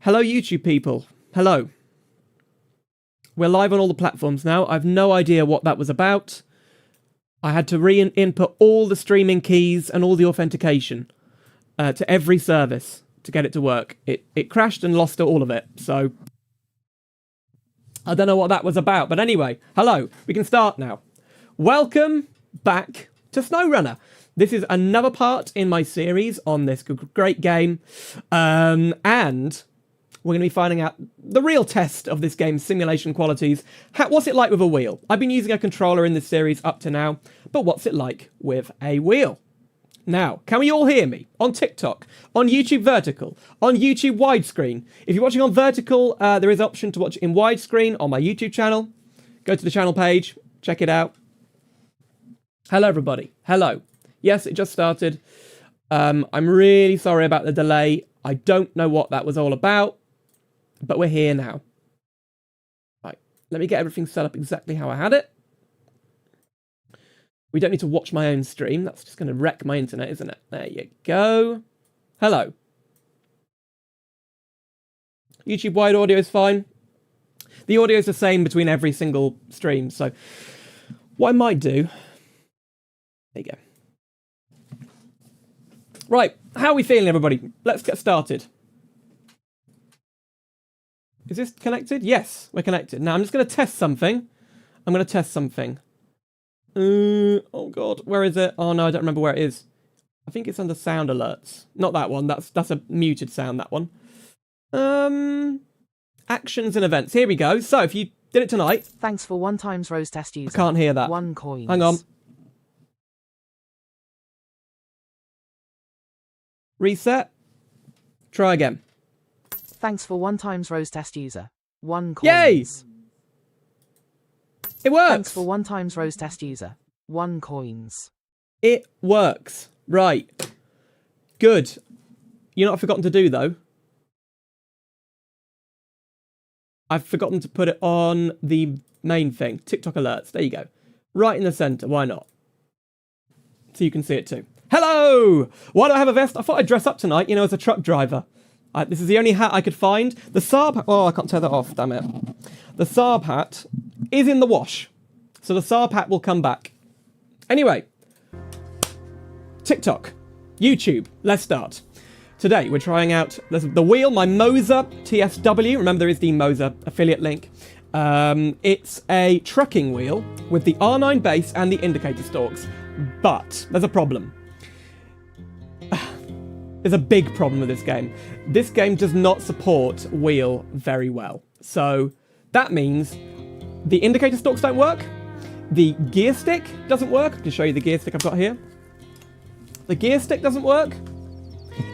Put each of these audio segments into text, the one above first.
Hello, YouTube people. Hello. We're live on all the platforms now. I've no idea what that was about. I had to re-input all the streaming keys and all the authentication to every service to get it to work. It crashed and lost all of it. So I don't know what that was about. But anyway, hello. We can start now. Welcome back to SnowRunner. This is another part in my series on this great game. And we're going to be finding out the real test of this game's simulation qualities. What's it like with a wheel? I've been using a controller in this series up to now, but what's it like with a wheel? Now, can we all hear me? On TikTok, on YouTube Vertical, on YouTube Widescreen. If you're watching on Vertical, there is an option to watch in widescreen on my YouTube channel. Go to the channel page, check it out. Hello, everybody. Hello. Yes, it just started. I'm really sorry about the delay. I don't know what that was all about, but we're here now. Right, let me get everything set up exactly how I had it. We don't need to watch my own stream. That's just going to wreck my internet, isn't it? There you go. Hello. YouTube wide audio is fine. The audio is the same between every single stream. So what I might do... There you go. Right, how are we feeling, everybody? Let's get started. Is this connected? Yes, we're connected. Now, I'm just going to test something. Oh, God, where is it? Oh, no, I don't remember where it is. I think it's under sound alerts. Not that one. That's a muted sound, that one. Actions and events. Here we go. So, if you did it tonight... Thanks for 1 times Rose Test user. I can't hear that. 1 coin. Hang on. Reset. Try again. Thanks for 1 times Rose Test user. 1 coins. Yay! It works. Thanks for 1 times Rose Test user. 1 coins. It works. Right. Good. You know what I've forgotten to do, though? I've forgotten to put it on the main thing. TikTok alerts. There you go. Right in the center. Why not? So you can see it too. Hello! Why do I have a vest? I thought I'd dress up tonight, as a truck driver. This is the only hat I could find. The Saab... Oh, I can't tear that off, damn it. The Saab hat is in the wash. So the Saab hat will come back. Anyway. TikTok. YouTube. Let's start. Today, we're trying out the wheel, my Moser TSW. Remember, there is the Moser affiliate link. It's a trucking wheel with the R9 base and the indicator stalks. But there's a problem. There's a big problem with this game. This game does not support wheel very well. So that means the indicator stalks don't work. The gear stick doesn't work. I can show you the gear stick I've got here. The gear stick doesn't work.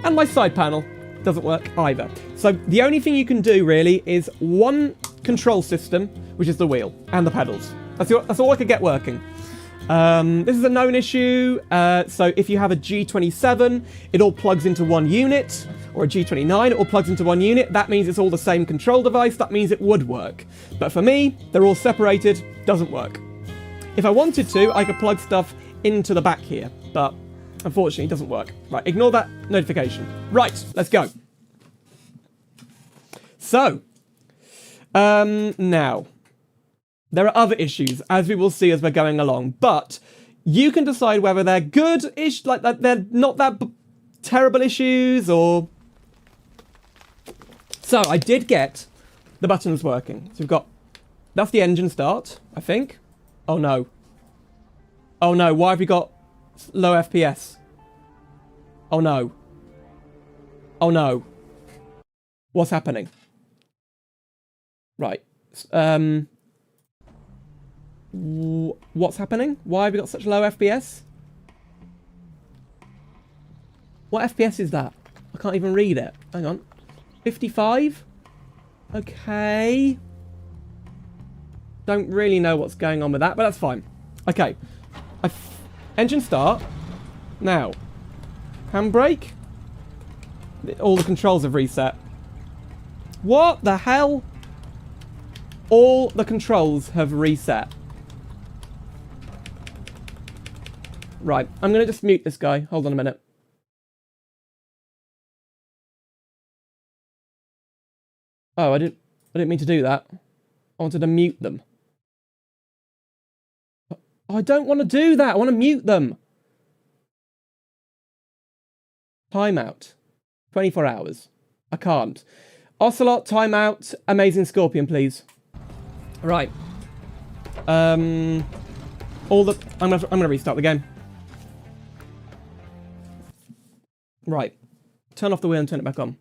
And my side panel doesn't work either. So the only thing you can do really is one control system, which is the wheel and the pedals. That's all I could get working. This is a known issue, so if you have a G27, it all plugs into one unit, or a G29, it all plugs into one unit. That means it's all the same control device. That means it would work. But for me, they're all separated, doesn't work. If I wanted to, I could plug stuff into the back here, but unfortunately it doesn't work. Right, ignore that notification. Right, let's go. So, now... There are other issues, as we will see as we're going along, but you can decide whether they're good-ish, like that they're not that terrible issues, or... So, I did get the buttons working. So we've got... That's the engine start, I think. Oh no. Oh no, why have we got low FPS? Oh no. Oh no. What's happening? Right. What's happening? Why have we got such low FPS? What FPS is that? I can't even read it. Hang on. 55? Okay. Don't really know what's going on with that, but that's fine. Okay. Engine start. Now. Handbrake. All the controls have reset. What the hell? All the controls have reset. Right, I'm going to just mute this guy. Hold on a minute. Oh, I didn't mean to do that. I wanted to mute them. Oh, I don't want to do that. I want to mute them. Timeout. 24 hours. I can't. Ocelot, timeout. Amazing Scorpion, please. Right. I'm gonna restart the game. Right. Turn off the wheel and turn it back on.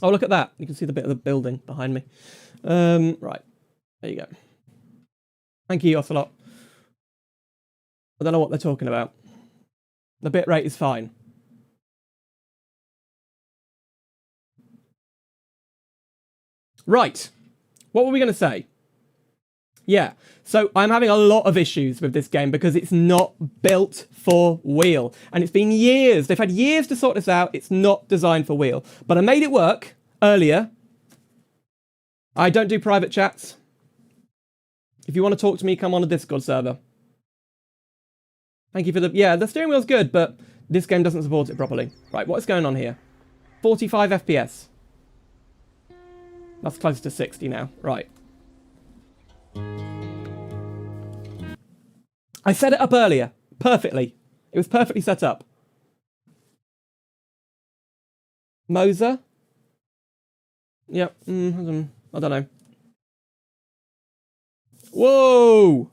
Oh, look at that. You can see the bit of the building behind me. Right. There you go. Thank you, Ocelot. I don't know what they're talking about. The bitrate is fine. Right. What were we going to say? Yeah. So I'm having a lot of issues with this game because it's not built for wheel. And it's been years. They've had years to sort this out. It's not designed for wheel. But I made it work earlier. I don't do private chats. If you want to talk to me, come on a Discord server. Thank you for the... Yeah, the steering wheel's good, but this game doesn't support it properly. Right, what's going on here? 45 FPS. That's close to 60 now. Right. I set it up earlier. Perfectly. It was perfectly set up. Moser? Yep. I don't know. Whoa!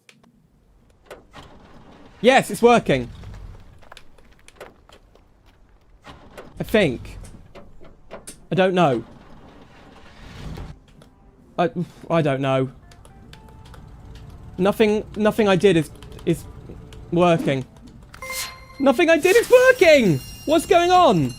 Yes, it's working. I think. I don't know. I don't know. Nothing I did is working. Nothing I did is working! What's going on?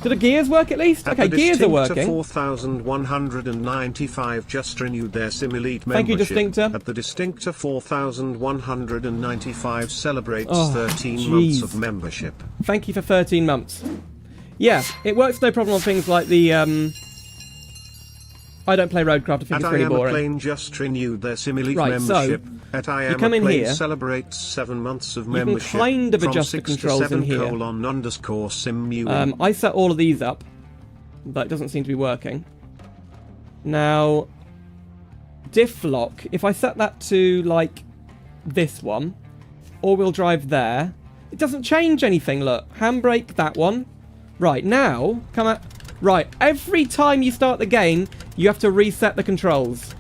Do the gears work at least? Okay, gears are working. 4195 just renewed their Simulate membership. Thank you, Distinctor. At the Distinctor 4195 celebrates 13 months of membership. Thank you for 13 months. Yeah, it works no problem on things like the, I don't play Roadcraft, I think it's really boring. Plane just renewed their Simulate membership. So, at I Am you come in here, celebrates 7 months of you membership. can kind of adjust the controls in here. I set all of these up, but it doesn't seem to be working. Now, diff lock, if I set that to, like, this one, all-wheel drive there, it doesn't change anything, look. Handbrake, that one. Right, now, come at... Right, every time you start the game, you have to reset the controls.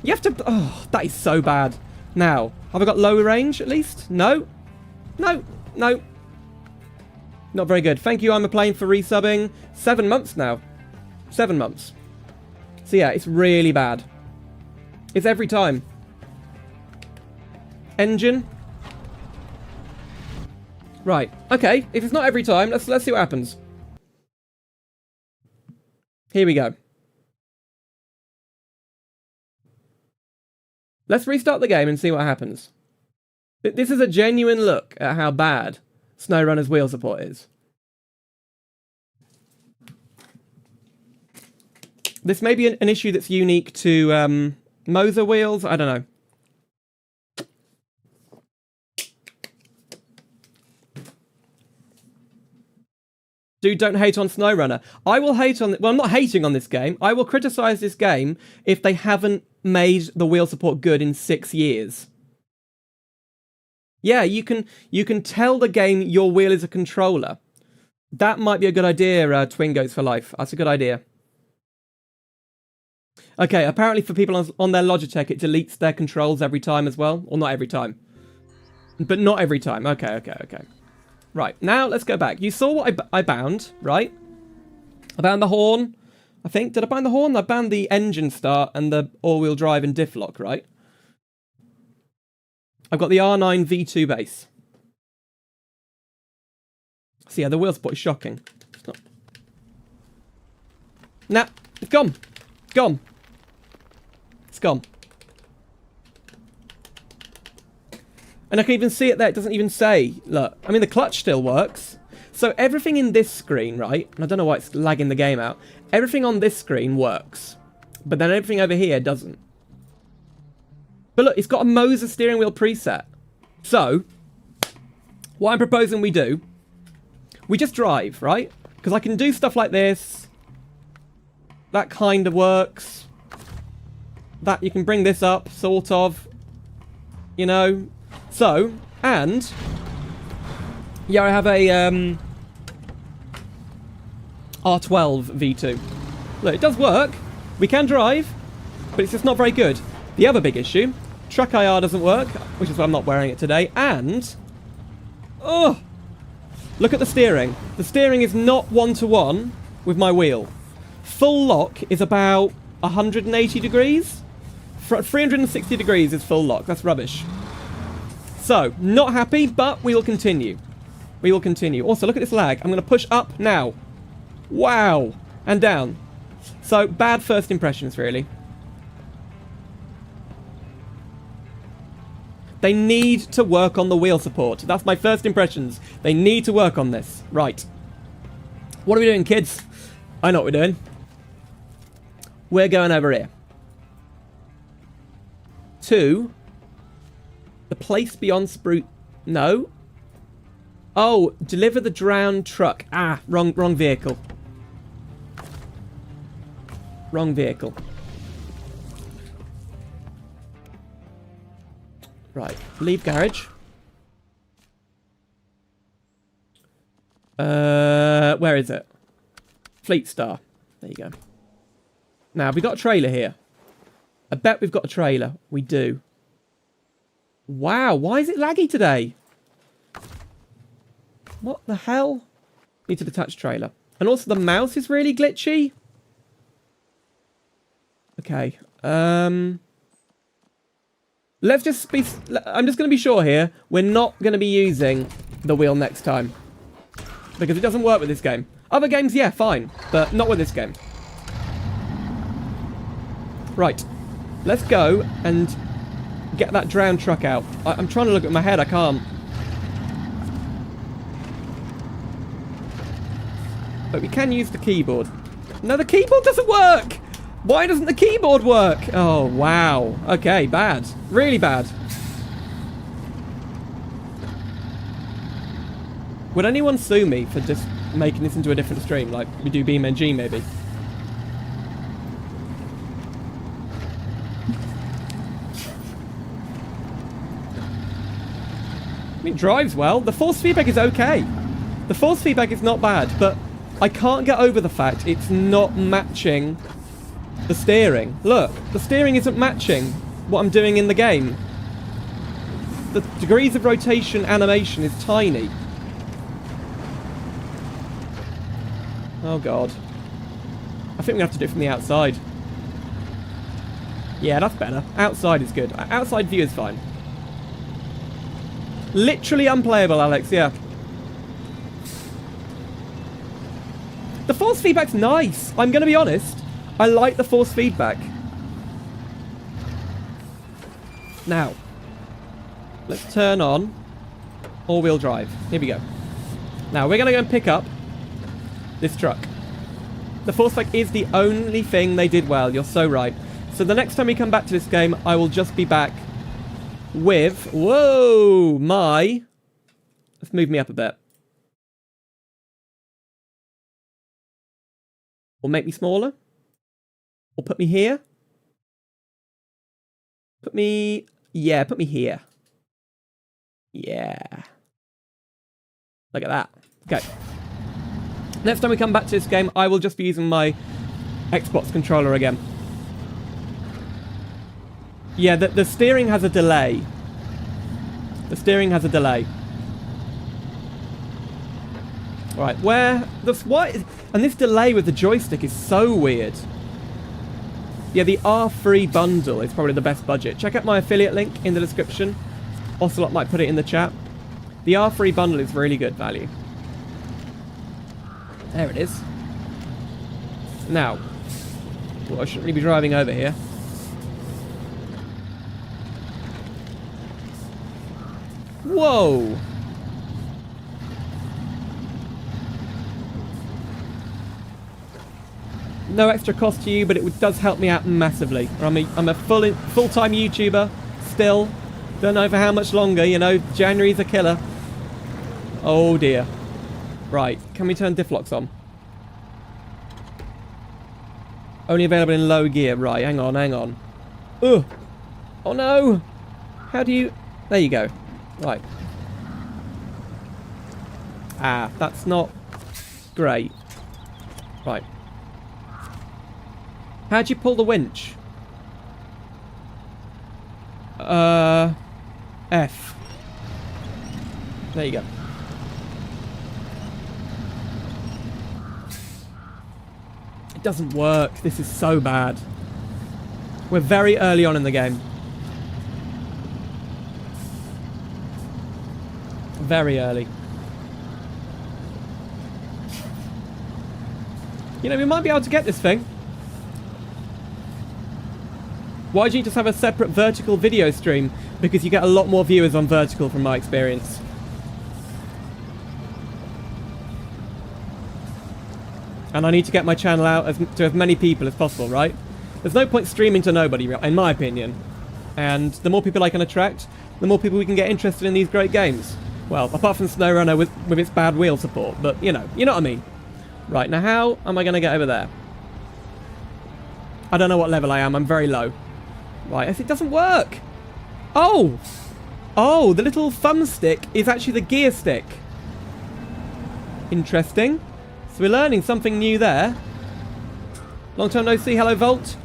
You have to... Oh, that is so bad. Now, have I got lower range at least? No. No. No. Not very good. Thank you, I'm a plane, for resubbing. 7 months now. 7 months. So yeah, it's really bad. It's every time. Engine. Right. Okay. If it's not every time, let's see what happens. Here we go. Let's restart the game and see what happens. This is a genuine look at how bad SnowRunner's wheel support is. This may be an issue that's unique to Moser wheels. I don't know. Dude, don't hate on SnowRunner. I will hate on... Well, I'm not hating on this game. I will criticize this game if they haven't made the wheel support good in 6 years. Yeah, you can tell the game your wheel is a controller. That might be a good idea, Twingos for life. That's a good idea. Okay, apparently for people on their Logitech, it deletes their controls every time as well. Or not every time. But not every time. Okay. Right, now let's go back. You saw what I bound, right? I bound the horn, I think. Did I bind the horn? I bound the engine start and the all-wheel drive and diff lock, right? I've got the R9 V2 base. So yeah, the wheel support is shocking. It's not... Nah, it's gone. Gone. It's gone. And I can even see it there. It doesn't even say, look. I mean, the clutch still works. So everything in this screen, right? And I don't know why it's lagging the game out. Everything on this screen works. But then everything over here doesn't. But look, it's got a Moser steering wheel preset. So, What I'm proposing we do, we just drive, right? Because I can do stuff like this. That kind of works. That, you can bring this up, sort of. You know? So, and... yeah, I have a R12 V2. Look, it does work. We can drive, but it's just not very good. The other big issue, truck IR doesn't work, which is why I'm not wearing it today, and... oh! Look at the steering. The steering is not one-to-one with my wheel. Full lock is about 180 degrees. 360 degrees is full lock. That's rubbish. So, not happy, but we will continue. We will continue. Also, look at this lag. I'm going to push up now. Wow. And down. So, bad first impressions, really. They need to work on the wheel support. That's my first impressions. They need to work on this. Right. What are we doing, kids? I know what we're doing. We're going over here. To the place beyond Spruce. No. Oh, deliver the drowned truck. Ah, wrong vehicle. Wrong vehicle. Right, leave garage. Where is it? Fleet Star. There you go. Now, have we got a trailer here? I bet we've got a trailer. We do. Wow, why is it laggy today? What the hell? Need to detach trailer. And also the mouse is really glitchy. Okay. Let's just be... I'm just going to be sure here. We're not going to be using the wheel next time. Because it doesn't work with this game. Other games, yeah, fine. But not with this game. Right. Let's go and get that drowned truck out. I'm trying to look at my head. I can't. But we can use the keyboard. No, the keyboard doesn't work! Why doesn't the keyboard work? Oh, wow. Okay, bad. Really bad. Would anyone sue me for just making this into a different stream? Like, we do BeamNG, maybe? I mean, it drives well. The force feedback is okay. The force feedback is not bad, but I can't get over the fact it's not matching the steering. Look, the steering isn't matching what I'm doing in the game. The degrees of rotation animation is tiny. Oh god. I think we have to do it from the outside. Yeah, that's better. Outside is good. Outside view is fine. Literally unplayable, Alex, yeah. The force feedback's nice. I'm going to be honest. I like the force feedback. Now, let's turn on all-wheel drive. Here we go. Now, we're going to go and pick up this truck. The force feedback is the only thing they did well. You're so right. So the next time we come back to this game, I will just be back with... whoa! Let's move me up a bit. Or make me smaller. Or put me here. Put me... yeah, put me here. Yeah. Look at that. Okay. Next time we come back to this game, I will just be using my Xbox controller again. Yeah, the steering has a delay. The steering has a delay. Right, where... and this delay with the joystick is so weird. Yeah, the R3 bundle is probably the best budget. Check out my affiliate link in the description. Ocelot might put it in the chat. The R3 bundle is really good value. There it is. Now, well, I shouldn't really be driving over here. Whoa! No extra cost to you, but it does help me out massively. I'm a full-time YouTuber still. Don't know for how much longer, you know. January's a killer. Oh dear. Right, can we turn diff locks on? Only available in low gear. Right, hang on, hang on. Ugh. Oh no! How do you... There you go. Right. Ah, that's not great. Right. How'd you pull the winch? F. There you go. It doesn't work. This is so bad. We're very early on in the game. Very early. You know, we might be able to get this thing. Why do you just have a separate vertical video stream? Because you get a lot more viewers on vertical from my experience. And I need to get my channel out to as many people as possible, right? There's no point streaming to nobody, in my opinion. And the more people I can attract, the more people we can get interested in these great games. Well, apart from SnowRunner with its bad wheel support, but you know what I mean. Right, now how am I going to get over there? I don't know what level I am, I'm very low. Right, it doesn't work. Oh! Oh, the little thumbstick is actually the gear stick. Interesting. So we're learning something new there. Long time no see, hello Volt.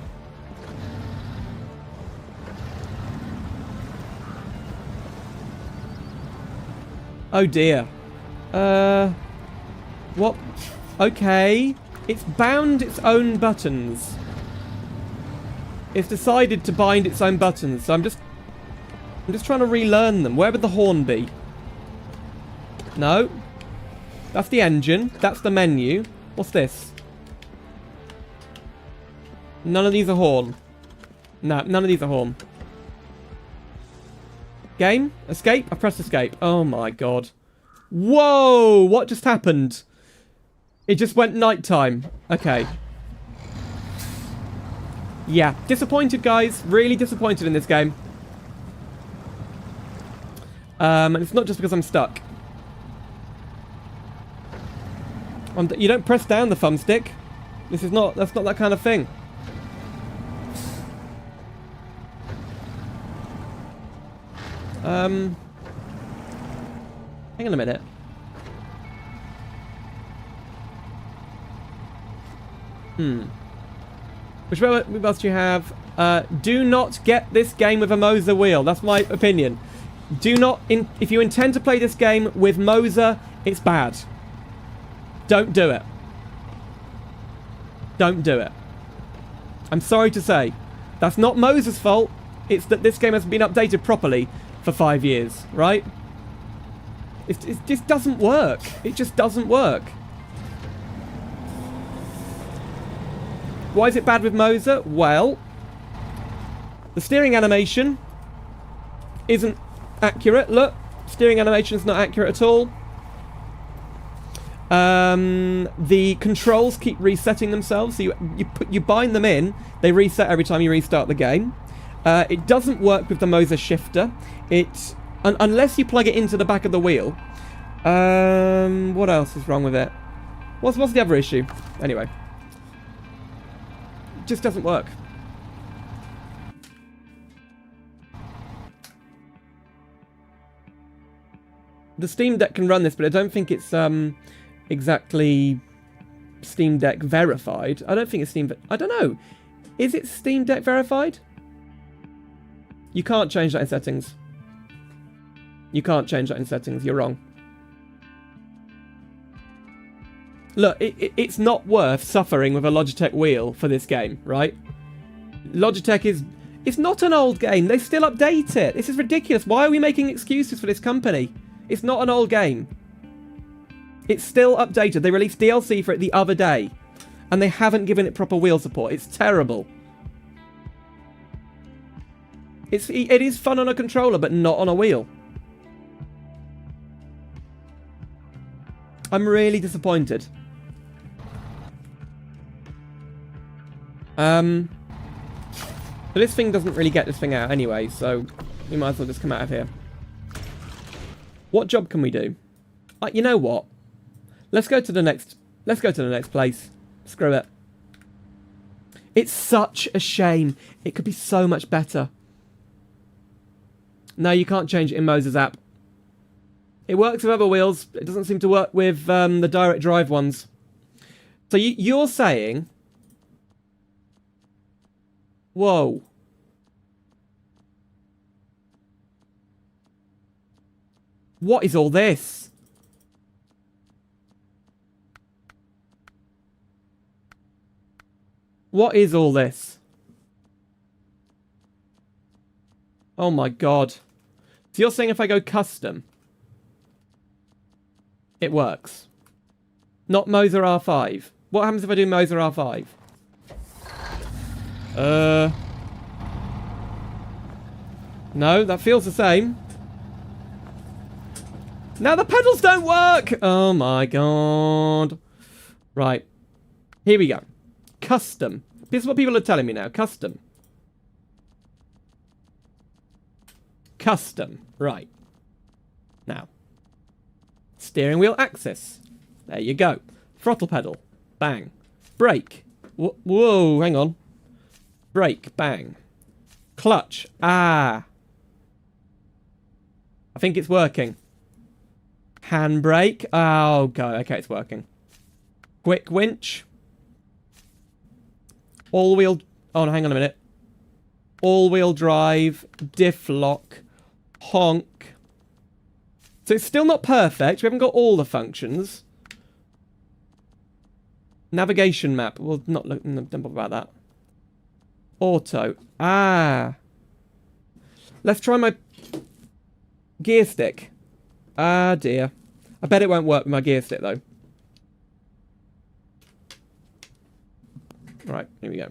Oh dear. What? Okay. It's bound its own buttons. It's decided to bind its own buttons, so I'm just trying to relearn them. Where would the horn be? No. That's the engine. That's the menu. What's this? None of these are horn. No, none of these are horn. Game? Escape? I pressed escape. Oh my god. Whoa! What just happened? It just went nighttime. Okay. Yeah. Disappointed, guys. Really disappointed in this game. And it's not just because I'm stuck. You don't press down the thumbstick. That's not that kind of thing. Hang on a minute. Which else do you have? Do not get this game with a Moser wheel. That's my opinion. Do not... if you intend to play this game with Moser, it's bad. Don't do it. Don't do it. I'm sorry to say. That's not Moser's fault. It's that this game hasn't been updated properly for 5 years, right? It just doesn't work. It just doesn't work. Why is it bad with Moser? Well, the steering animation isn't accurate. Look, steering animation is not accurate at all. The controls keep resetting themselves. So you bind them in, they reset every time you restart the game. It doesn't work with the Moser shifter. Unless you plug it into the back of the wheel. What else is wrong with it? What's the other issue? Anyway. It just doesn't work. The Steam Deck can run this, but I don't think it's exactly Steam Deck verified. I don't think it's I don't know. Is it Steam Deck verified? You can't change that in settings. You can't change that in settings. You're wrong. Look, it's not worth suffering with a Logitech wheel for this game, right? Logitech is... It's not an old game. They still update it. This is ridiculous. Why are we making excuses for this company? It's not an old game. It's still updated. They released DLC for it the other day. And they haven't given it proper wheel support. It's terrible. It is fun on a controller, but not on a wheel. I'm really disappointed. But this thing doesn't really get this thing out anyway, so we might as well just come out of here. What job can we do? You know what? Let's go to the next place. Screw it. It's such a shame. It could be so much better. No, you can't change it in Moses app. It works with other wheels. It doesn't seem to work with the direct drive ones. So you're saying... Whoa. What is all this? What is all this? Oh my god. So you're saying if I go custom, it works? Not Moser R5. What happens if I do Moser R5? No, that feels the same. Now the pedals don't work! Oh my god. Right. Here we go. Custom. This is what people are telling me now. Custom. Custom. Right. Now. Steering wheel axis. There you go. Throttle pedal. Bang. Brake. Whoa, hang on. Brake. Bang. Clutch. Ah. I think it's working. Handbrake. Oh, God. Okay, it's working. Quick winch. All-wheel... Oh, no, hang on a minute. All-wheel drive. Diff lock. Honk. So it's still not perfect. We haven't got all the functions. Navigation map. We'll not look... Don't bother about that. Auto. Ah. Let's try my gear stick. Ah, dear. I bet it won't work with my gear stick, though. Right, here we go.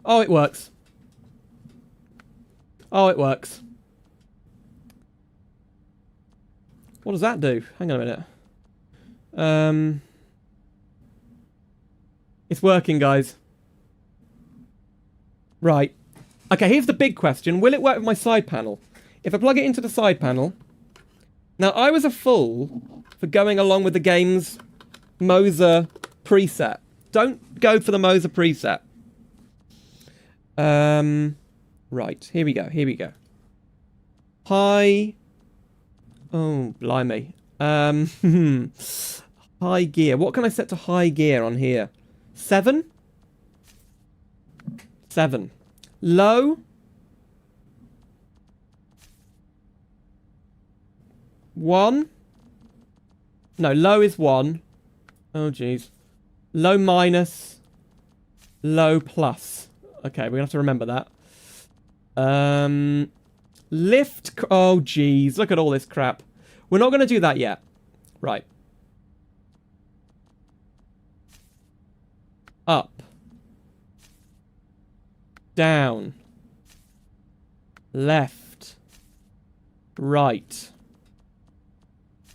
Oh, it works. Oh, it works. What does that do? Hang on a minute. It's working, guys. Right. Okay, here's the big question. Will it work with my side panel? If I plug it into the side panel... Now, I was a fool for going along with the game's Moser preset. Don't go for the Moser preset. Right, here we go, here we go. High... Oh, blimey. High gear. What can I set to high gear on here? 7? 7. Low? 1? No, low is 1. Oh, jeez. Low minus. Low plus. Okay, we're going to have to remember that. Lift. Oh, jeez. Look at all this crap. We're not going to do that yet. Right. Up. Down. Left. Right.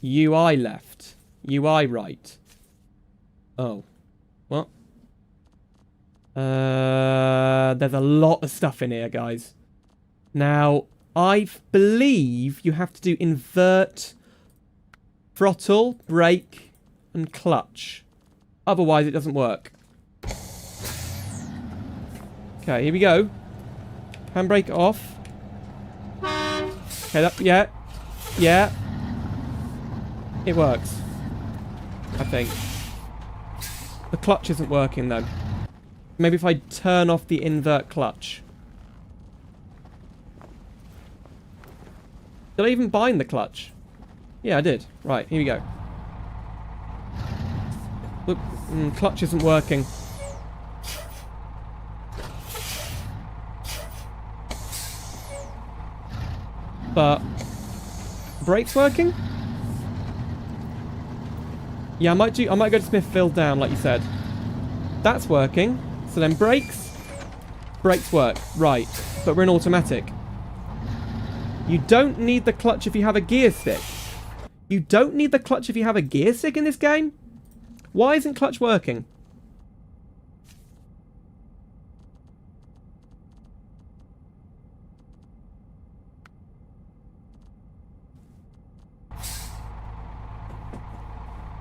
UI left. UI right. Oh. What? There's a lot of stuff in here, guys. Now, I believe you have to do invert, throttle, brake, and clutch. Otherwise, it doesn't work. Okay, here we go. Handbrake off. Okay, that, yeah. Yeah. It works. I think. The clutch isn't working, though. Maybe if I turn off the invert clutch. Did I even bind the clutch? Yeah, I did. Right, here we go. Look, clutch isn't working. But brakes working? Yeah, I might go to Smithville Dam, like you said. That's working. So then brakes. Brakes work. Right. But we're in automatic. You don't need the clutch if you have a gear stick. You don't need the clutch if you have a gear stick in this game? Why isn't clutch working?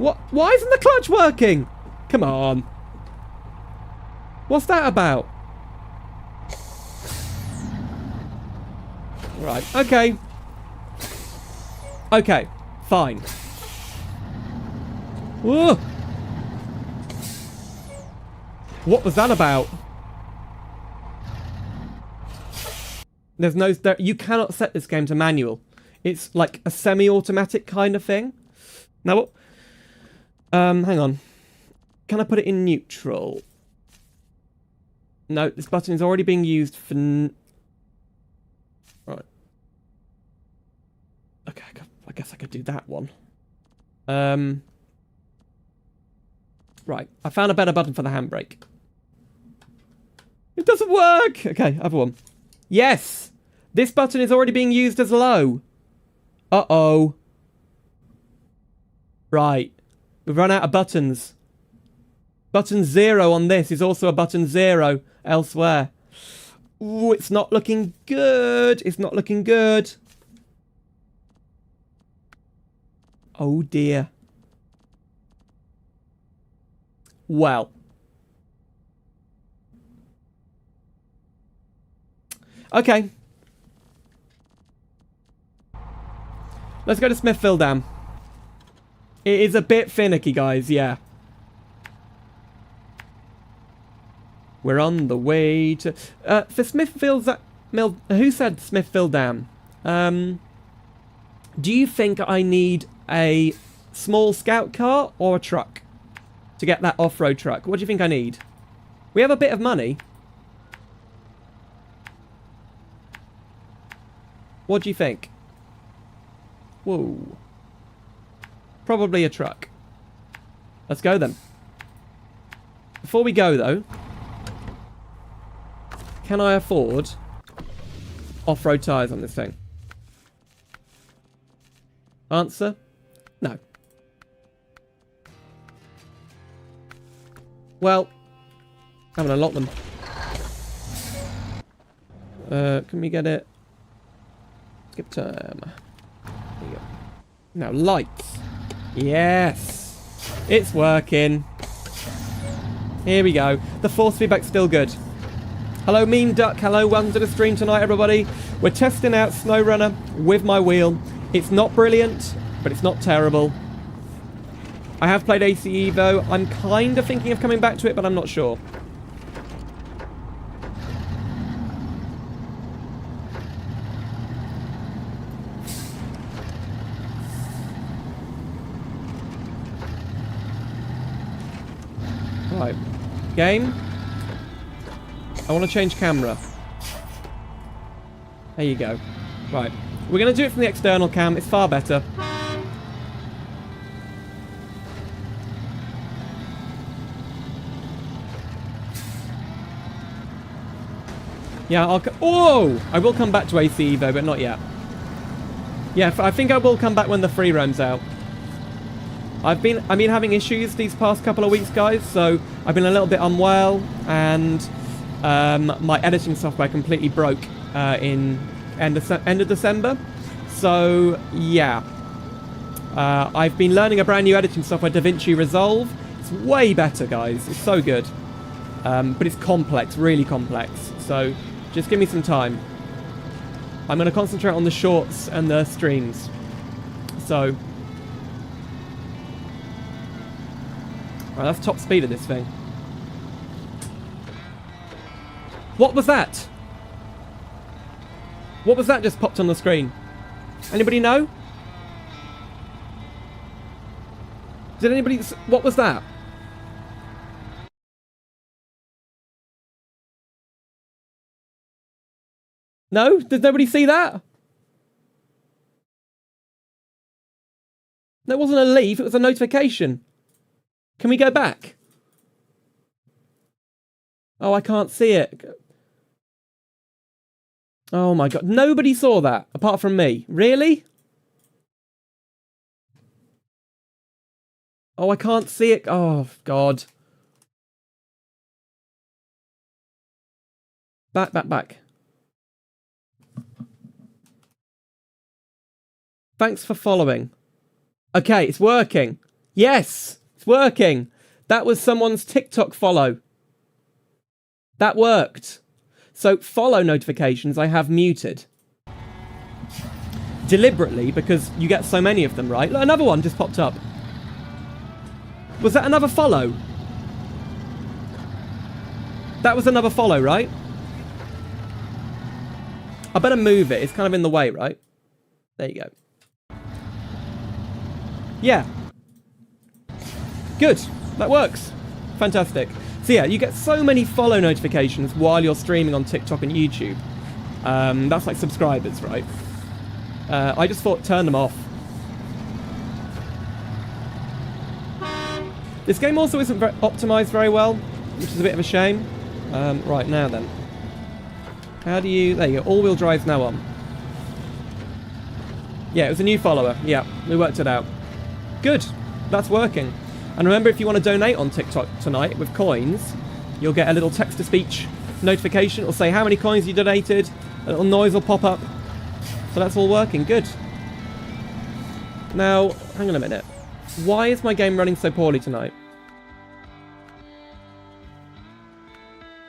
What? Why isn't the clutch working? Come on. What's that about? Right, okay. Okay, fine. Whoa! What was that about? There's no... You cannot set this game to manual. It's like a semi-automatic kind of thing. Now what... hang on. Can I put it in neutral? No, this button is already being used for... Right. Okay, I guess I could do that one. Right, I found a better button for the handbrake. It doesn't work! Okay, other one. Yes! This button is already being used as low. Uh-oh. Right. We've run out of buttons. Button 0 on this is also a button 0 elsewhere. Ooh, it's not looking good. It's not looking good. Oh dear. Well. Okay. Let's go to Smithville Dam. It is a bit finicky, guys, yeah. We're on the way to... for Smithville... Who said Smithville Dam? Do you think I need a small scout car or a truck to get that off-road truck? What do you think I need? We have a bit of money. What do you think? Whoa. Probably a truck. Let's go then. Before we go though, can I afford off-road tyres on this thing? Answer? No. Well, I haven't unlocked them. Can we get it? Skip term. There you go. Now, lights. Yes. It's working. Here we go. The force feedback's still good. Hello, Mean Duck. Hello, welcome to the stream tonight, everybody. We're testing out SnowRunner with my wheel. It's not brilliant, but it's not terrible. I have played AC Evo. I'm kind of thinking of coming back to it, but I'm not sure. Right. Game. I want to change camera. There you go. Right. We're going to do it from the external cam. It's far better. Yeah, oh! I will come back to AC Evo, but not yet. Yeah, I think I will come back when the free roam's out. I've been having issues these past couple of weeks, guys, so I've been a little bit unwell, and my editing software completely broke in end of December. So, yeah. I've been learning a brand new editing software, DaVinci Resolve. It's way better, guys. It's so good. But it's complex, really complex. So, just give me some time. I'm going to concentrate on the shorts and the streams. So... Right, that's top speed of this thing. What was that? What was that just popped on the screen? Anybody know? Did anybody... What was that? No? Did nobody see that? That wasn't a leaf, it was a notification. Can we go back? Oh, I can't see it. Oh my god. Nobody saw that, apart from me. Really? Oh, I can't see it. Oh, God. Back, back, back. Thanks for following. Okay, it's working. Yes, it's working. That was someone's TikTok follow. That worked. So follow notifications I have muted. Deliberately, because you get so many of them, right? Look, another one just popped up. Was that another follow? That was another follow, right? I better move it. It's kind of in the way, right? There you go. Yeah. Good. That works. Fantastic. So yeah, you get so many follow notifications while you're streaming on TikTok and YouTube. That's like subscribers, right? I just thought turn them off. This game also isn't optimized very well, which is a bit of a shame. Right, now then. How do you... There you go. All-wheel drive's now on. Yeah, it was a new follower. Yeah, we worked it out. Good. That's working. And remember, if you want to donate on TikTok tonight with coins, you'll get a little text-to-speech notification. It'll say how many coins you donated. A little noise will pop up. So that's all working. Good. Now, hang on a minute. Why is my game running so poorly tonight?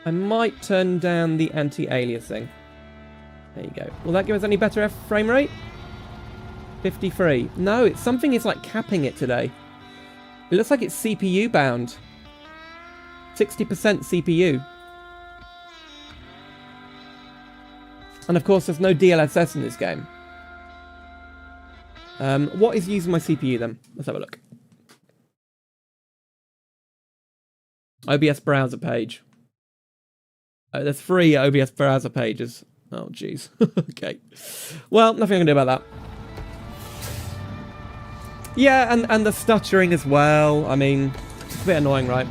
I might turn down the anti-aliasing. There you go. Will that give us any better frame rate? 53. No, it's something is like capping it today. It looks like it's CPU bound. 60% CPU. And of course, there's no DLSS in this game. What is using my CPU then? Let's have a look. OBS browser page. There's 3 OBS browser pages. Oh, jeez. Okay. Well, nothing I can do about that. Yeah, and the stuttering as well. I mean, it's a bit annoying, right?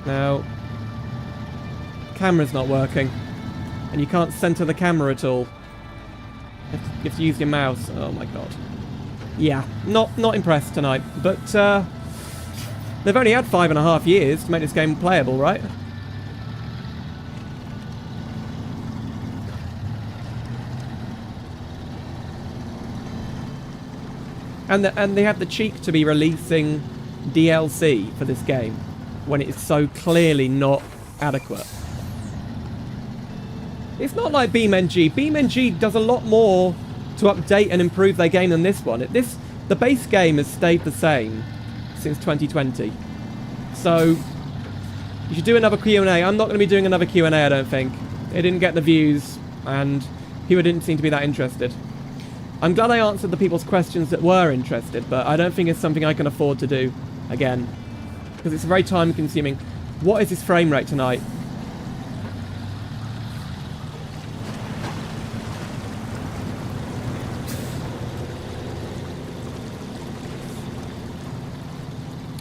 Now, camera's not working. And you can't center the camera at all. You have to use your mouse. Oh my god. Yeah, not impressed tonight. But they've only had 5.5 years to make this game playable, right? And they have the cheek to be releasing DLC for this game when it is so clearly not adequate. It's not like BeamNG. BeamNG does a lot more to update and improve their game than this one. The base game has stayed the same since 2020. So you should do another Q&A. I'm not going to be doing another Q&A, I don't think. It didn't get the views, and people didn't seem to be that interested. I'm glad I answered the people's questions that were interested, but I don't think it's something I can afford to do again, because it's very time-consuming. What is this frame rate tonight?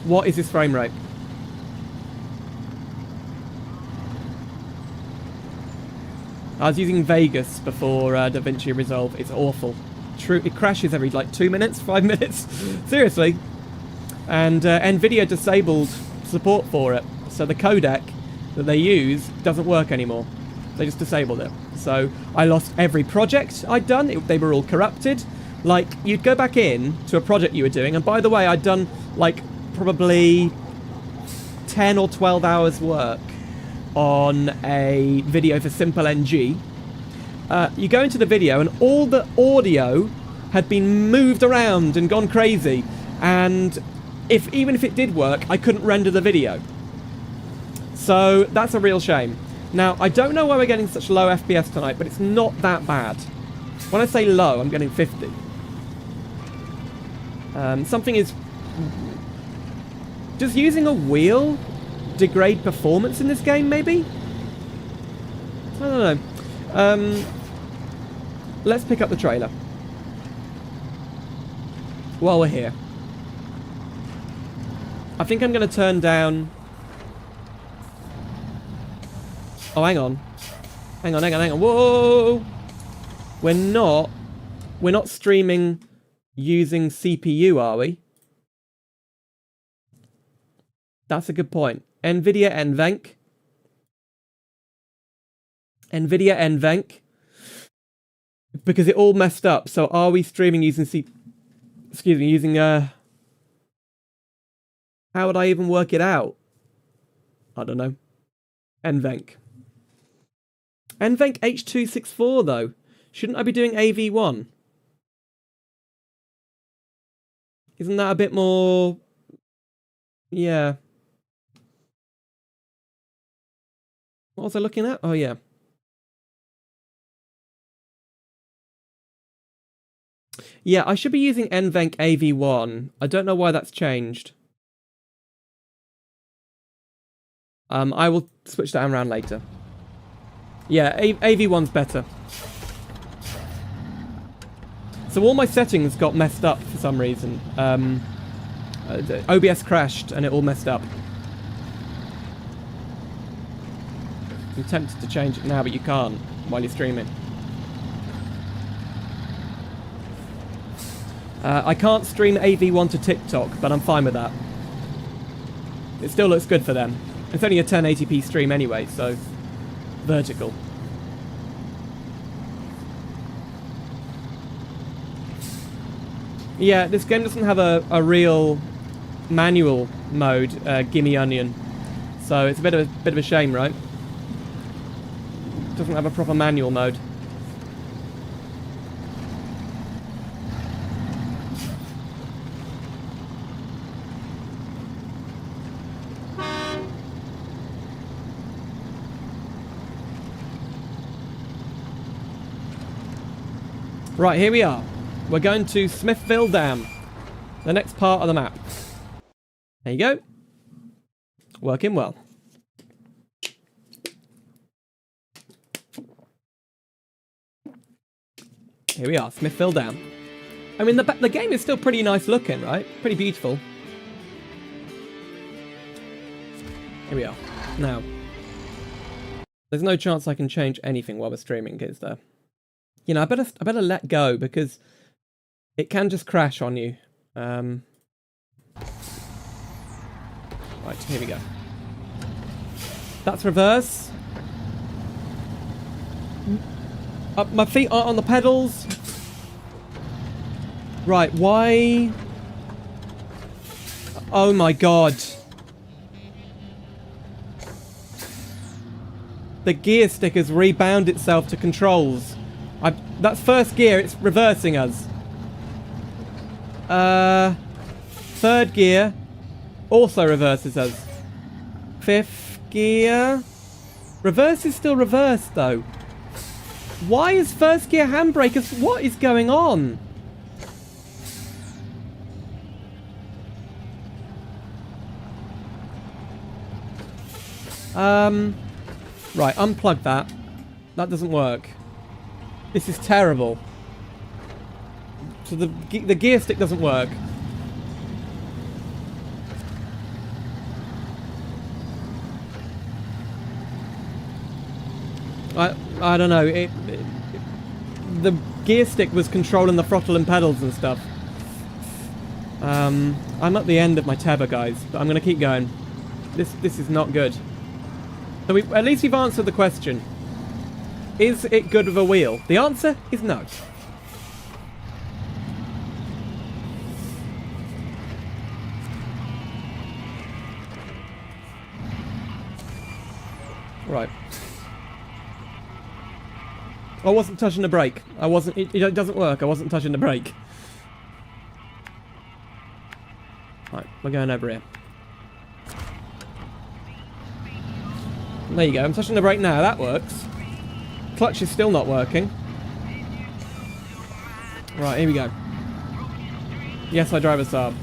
What is this frame rate? I was using Vegas before DaVinci Resolve. It's awful. True, it crashes every like 2 minutes, 5 minutes. Seriously. And NVIDIA disabled support for it. So the codec that they use doesn't work anymore. They just disabled it. So I lost every project I'd done. They were all corrupted. Like, you'd go back in to a project you were doing. And by the way, I'd done like probably 10 or 12 hours work on a video for SimpleNG. You go into the video and all the audio had been moved around and gone crazy, and even if it did work, I couldn't render the video. So that's a real shame. Now, I don't know why we're getting such low FPS tonight, but it's not that bad. When I say low, I'm getting 50. Something is... Does using a wheel degrade performance in this game, maybe? I don't know. Let's pick up the trailer while we're here. I think I'm going to turn down... Oh, hang on. Hang on. Whoa! We're not streaming using CPU, are we? That's a good point. NVIDIA NVENC. Because it all messed up. So are we streaming using excuse me, using how would I even work it out? I don't know. NVENC. NVENC H.264 though. Shouldn't I be doing AV1? Isn't that a bit more... Yeah. What was I looking at? Oh, yeah. Yeah, I should be using NVENC AV1. I don't know why that's changed. I will switch that around later. Yeah, AV1's better. So all my settings got messed up for some reason. OBS crashed and it all messed up. I'm tempted to change it now, but you can't while you're streaming. I can't stream AV1 to TikTok, but I'm fine with that. It still looks good for them. It's only a 1080p stream anyway, so vertical. Yeah, this game doesn't have a real manual mode, Gimme Onion. So it's a bit of a shame, right? It doesn't have a proper manual mode. Right, here we are. We're going to Smithville Dam, the next part of the map. There you go. Working well. Here we are, Smithville Dam. I mean, the game is still pretty nice looking, right? Pretty beautiful. Here we are. Now, there's no chance I can change anything while we're streaming, is there? You know, I better let go because it can just crash on you. Right, here we go. That's reverse. My feet aren't on the pedals. Right, why? Oh my god. The gear stick has rebound itself to controls. That's first gear, it's reversing us. Third gear also reverses us. Fifth gear. Reverse is still reversed though. Why is first gear handbrake? What is going on? Right, unplug that. That doesn't work. This is terrible. So the gear stick doesn't work. I don't know. The gear stick was controlling the throttle and pedals and stuff. I'm at the end of my tether, guys, but I'm going to keep going. This is not good. So at least we've answered the question. Is it good with a wheel? The answer is no. Right. I wasn't touching the brake. I wasn't. It doesn't work. I wasn't touching the brake. Right, we're going over here. There you go. I'm touching the brake now. That works. Clutch is still not working. Right, here we go. Yes, I drive a Saab.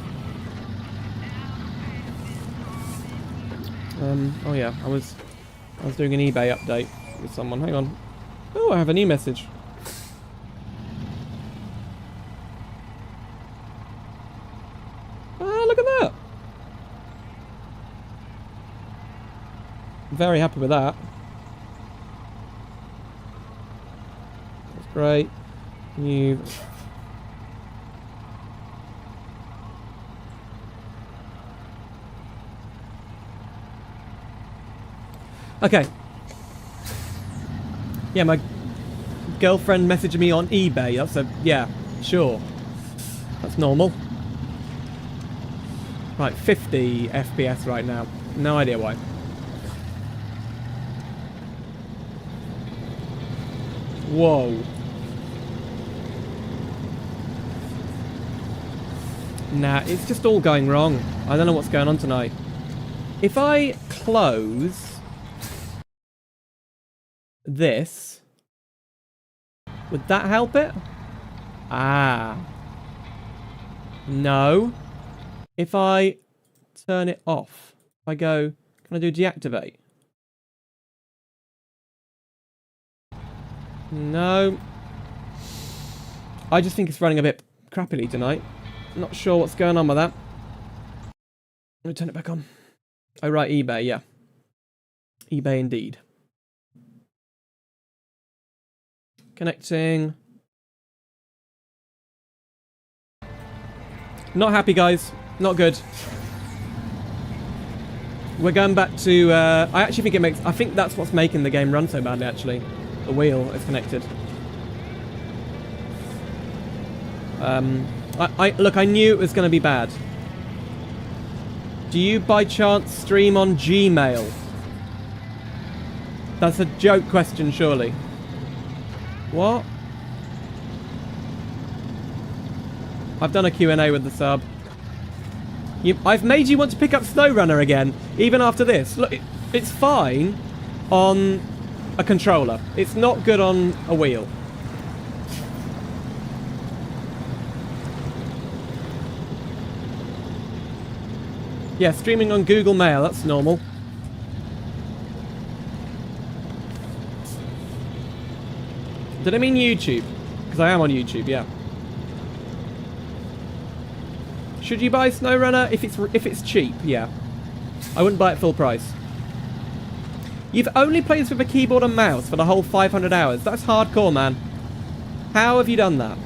Oh yeah, I was doing an eBay update with someone. Hang on. Oh, I have an e-message. Ah, look at that. I'm very happy with that. That's great. New. Okay. Yeah, my girlfriend messaged me on eBay. That's a... Yeah, sure. That's normal. Right, 50 FPS right now. No idea why. Whoa. Nah, it's just all going wrong. I don't know what's going on tonight. If I close this, would that help it? Ah. No. If I turn it off, if I go, can I do deactivate? No. I just think it's running a bit crappily tonight. Not sure what's going on with that. Let me turn it back on. Oh, right, eBay, yeah. eBay indeed. Connecting. Not happy, guys. Not good. We're going back to... I actually think it makes... I think that's what's making the game run so badly, actually. The wheel is connected. Look, I knew it was going to be bad. Do you, by chance, stream on Gmail? That's a joke question, surely. What? I've done a Q&A with the sub. I've made you want to pick up SnowRunner again, even after this. Look, it's fine on a controller. It's not good on a wheel. Yeah, streaming on Google Mail, that's normal. Did I mean YouTube? Because I am on YouTube, yeah. Should you buy SnowRunner if it's cheap? Yeah. I wouldn't buy it full price. You've only played this with a keyboard and mouse for the whole 500 hours. That's hardcore, man. How have you done that?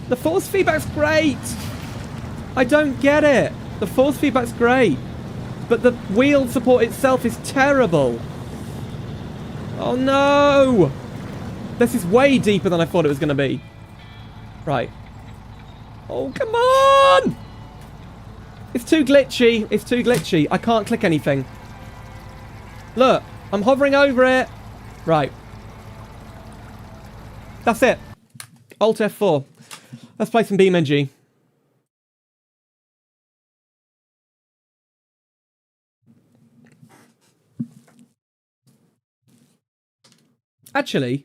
The force feedback's great! I don't get it. The force feedback's great. But the wheel support itself is terrible. Oh no! This is way deeper than I thought it was going to be. Right. Oh, come on! It's too glitchy. It's too glitchy. I can't click anything. Look, I'm hovering over it. Right. That's it. Alt F4. Let's play some BeamNG. Actually,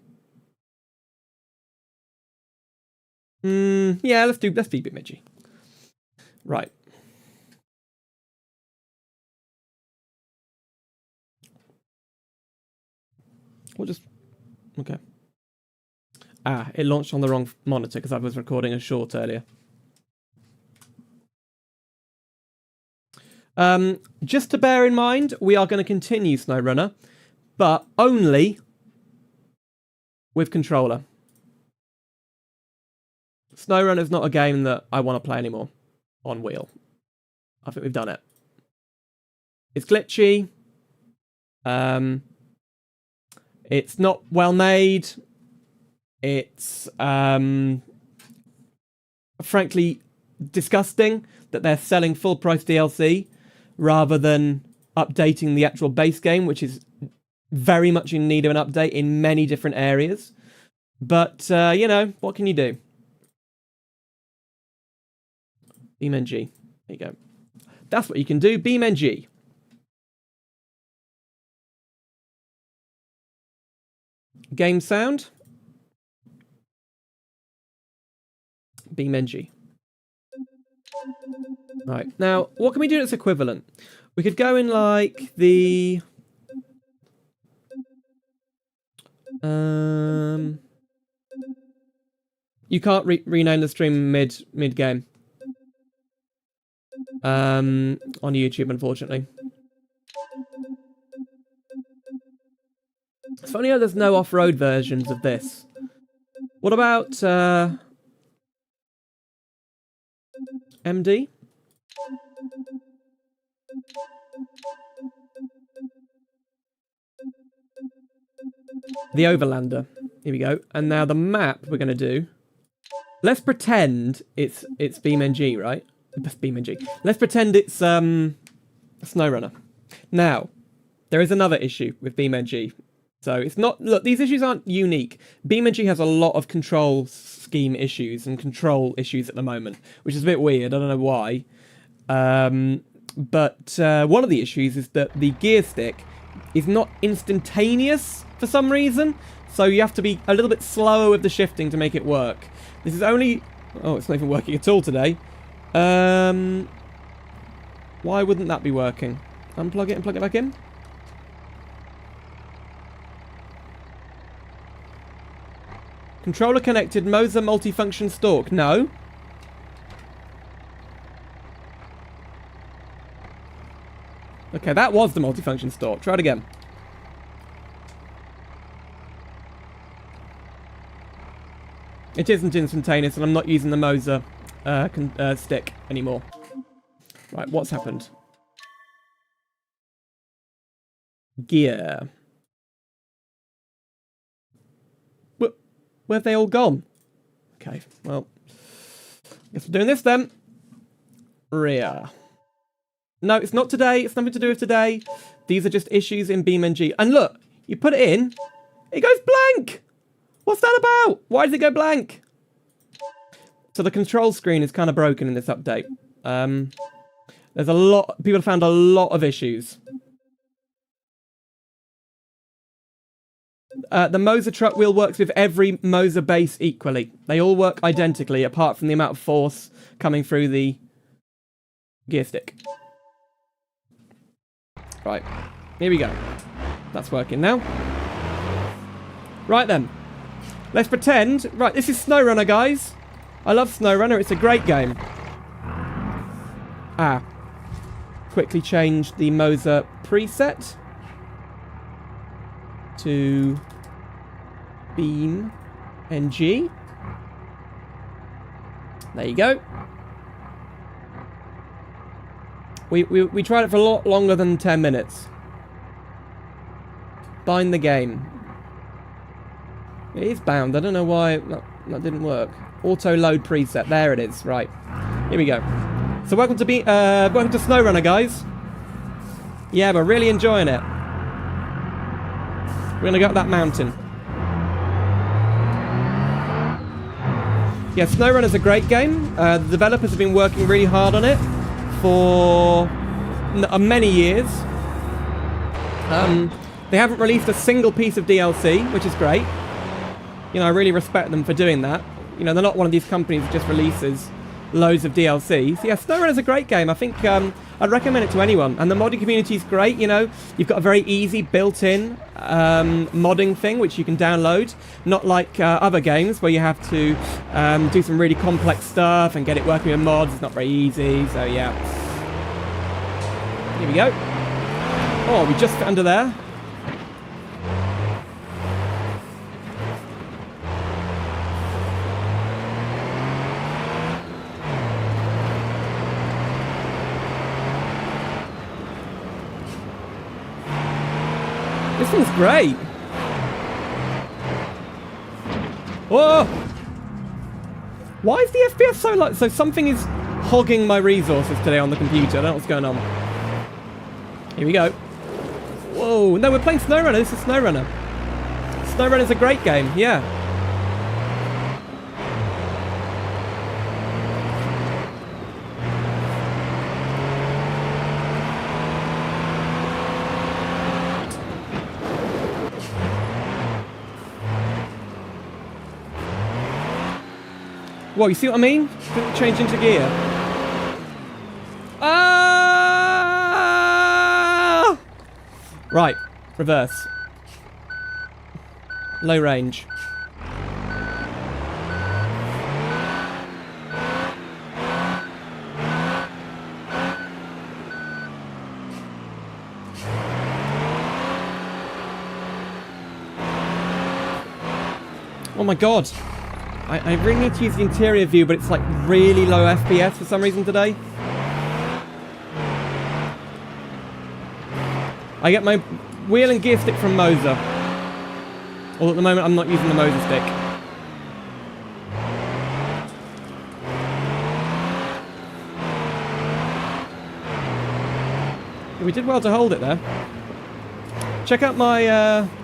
yeah, let's do BeamNG. Right. We'll just okay. Ah, it launched on the wrong monitor because I was recording a short earlier. Just to bear in mind, we are going to continue SnowRunner, but only with controller. SnowRunner is not a game that I want to play anymore on wheel. I think we've done it. It's glitchy. It's not well made. It's frankly disgusting that they're selling full price DLC rather than updating the actual base game, which is very much in need of an update in many different areas. But, you know, what can you do? BeamNG. There you go. That's what you can do. BeamNG. Game sound. BeamNG. Right. Now, what can we do that's equivalent? We could go in like the... You can't rename the stream mid-game. On YouTube, unfortunately. It's funny how there's no off-road versions of this. What about MD? The Overlander. Here we go. And now the map we're going to do let's pretend it's BeamNG, right? That's BeamNG. Let's pretend it's SnowRunner. Now, there is another issue with BeamNG. So it's not, look, these issues aren't unique. BeamNG has a lot of control scheme issues and control issues at the moment, which is a bit weird. I don't know why. But one of the issues is that the gear stick is not instantaneous for some reason. So you have to be a little bit slower with the shifting to make it work. This is only... Oh, it's not even working at all today. Why wouldn't that be working? Unplug it and plug it back in. Controller connected, Moser multifunction stalk. No. Okay, that was the multifunction stalk. Try it again. It isn't instantaneous, and I'm not using the Moser stick anymore. Right, what's happened? Gear. Where have they all gone? Okay, well, guess we're doing this then. Rear. No, it's not today. It's nothing to do with today. These are just issues in BeamNG. And look, you put it in, it goes blank. What's that about? Why does it go blank? So the control screen is kind of broken in this update. There's a lot, people found a lot of issues. The Moser truck wheel works with every Moser base equally. They all work identically, apart from the amount of force coming through the gear stick. Right, here we go. That's working now. Right then. Let's pretend... Right, this is SnowRunner, guys. I love SnowRunner. It's a great game. Quickly change the Moser preset to BeamNG. There you go. We tried it for a lot longer than 10 minutes. Bind the game. It is bound. I don't know why that didn't work. Auto load preset. There it is. Right. Here we go. So welcome to SnowRunner, guys. Yeah, we're really enjoying it. We're gonna go up that mountain. Yeah, SnowRunner's a great game. The developers have been working really hard on it for many years. They haven't released a single piece of DLC, which is great. You know, I really respect them for doing that. You know, they're not one of these companies that just releases loads of DLC. So yeah, SnowRunner's a great game. I think I'd recommend it to anyone. And the modding community is great, you know. You've got a very easy built-in modding thing, which you can download. Not like other games where you have to do some really complex stuff and get it working with mods. It's not very easy, so yeah. Here we go. Oh, we just fit under there. This thing's great. Whoa! Why is the FPS so low? So something is hogging my resources today on the computer. I don't know what's going on. Here we go. Whoa! No, we're playing SnowRunner. This is SnowRunner. SnowRunner's a great game. Yeah. Whoa, you see what I mean? Didn't change into gear. Ah! Right, reverse. Low range. Oh my god. I really need to use the interior view, but it's like really low FPS for some reason today. I get my wheel and gear stick from Moser. Although at the moment I'm not using the Moser stick. We did well to hold it there. Check out my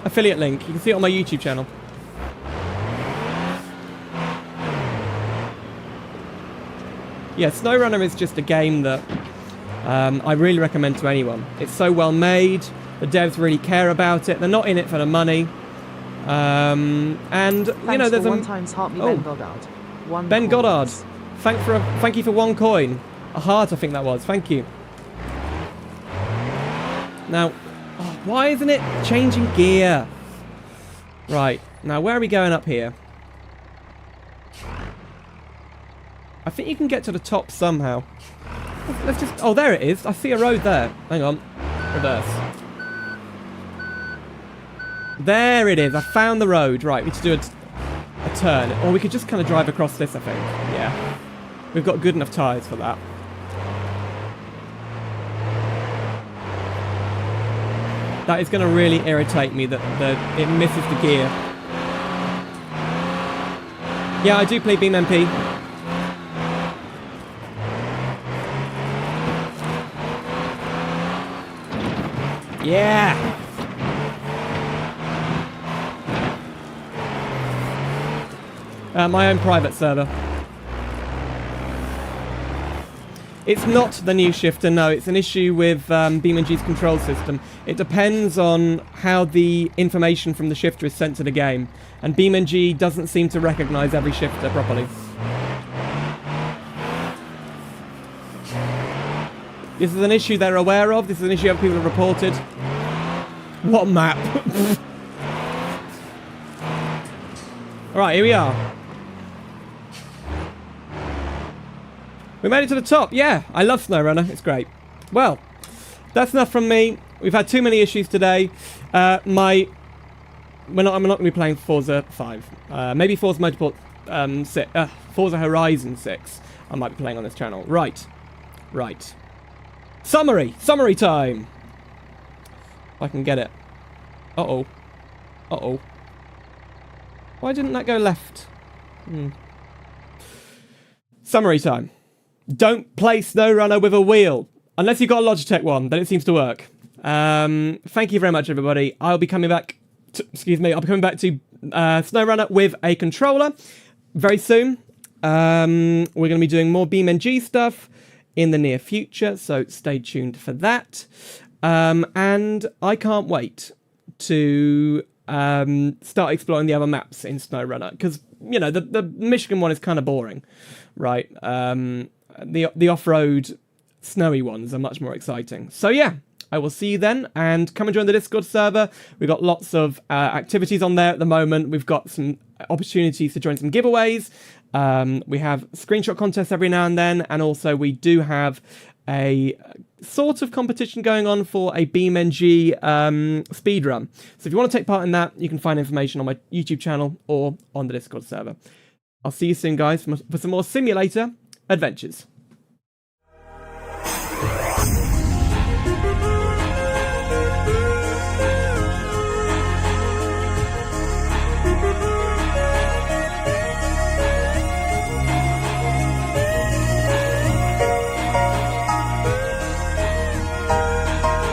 affiliate link. You can see it on my YouTube channel. Yeah, SnowRunner is just a game that I really recommend to anyone. It's so well made. The devs really care about it. They're not in it for the money. And you know, there's Ben Goddard. Ben Goddard. Thank you for 1 coin. A heart, I think that was. Thank you. Now, why isn't it changing gear? Right. Now, where are we going up here? I think you can get to the top somehow. Let's just... Oh, there it is. I see a road there. Hang on. Reverse. There it is. I found the road. Right, we need to do a turn. Or we could just kind of drive across this, I think. Yeah. We've got good enough tyres for that. That is going to really irritate me that it misses the gear. Yeah, I do play BeamNG. Yeah! My own private server. It's not the new shifter, no. It's an issue with BeamNG's control system. It depends on how the information from the shifter is sent to the game. And BeamNG doesn't seem to recognize every shifter properly. This is an issue they're aware of. This is an issue other people have reported. What map? Alright, here we are. We made it to the top. Yeah, I love SnowRunner. It's great. Well, that's enough from me. We've had too many issues today. I'm not going to be playing Forza 5. Maybe Forza Motorsport 6. Forza Horizon 6. I might be playing on this channel. Right. Right. Summary time. If I can get it. Uh-oh. Uh-oh. Why didn't that go left? Summary time. Don't play SnowRunner with a wheel. Unless you've got a Logitech one, then it seems to work. Thank you very much, everybody. I'll be coming back to, I'll be coming back to SnowRunner with a controller very soon. We're going to be doing more BeamNG stuff in the near future, so stay tuned for that. And I can't wait to start exploring the other maps in SnowRunner, because, you know, the Michigan one is kind of boring, right? The off-road snowy ones are much more exciting. So yeah, I will see you then, and come and join the Discord server. We've got lots of activities on there at the moment. We've got some opportunities to join some giveaways. We have screenshot contests every now and then, and also we do have a sort of competition going on for a BeamNG speedrun. So if you want to take part in that, you can find information on my YouTube channel or on the Discord server. I'll see you soon, guys, for some more simulator adventures.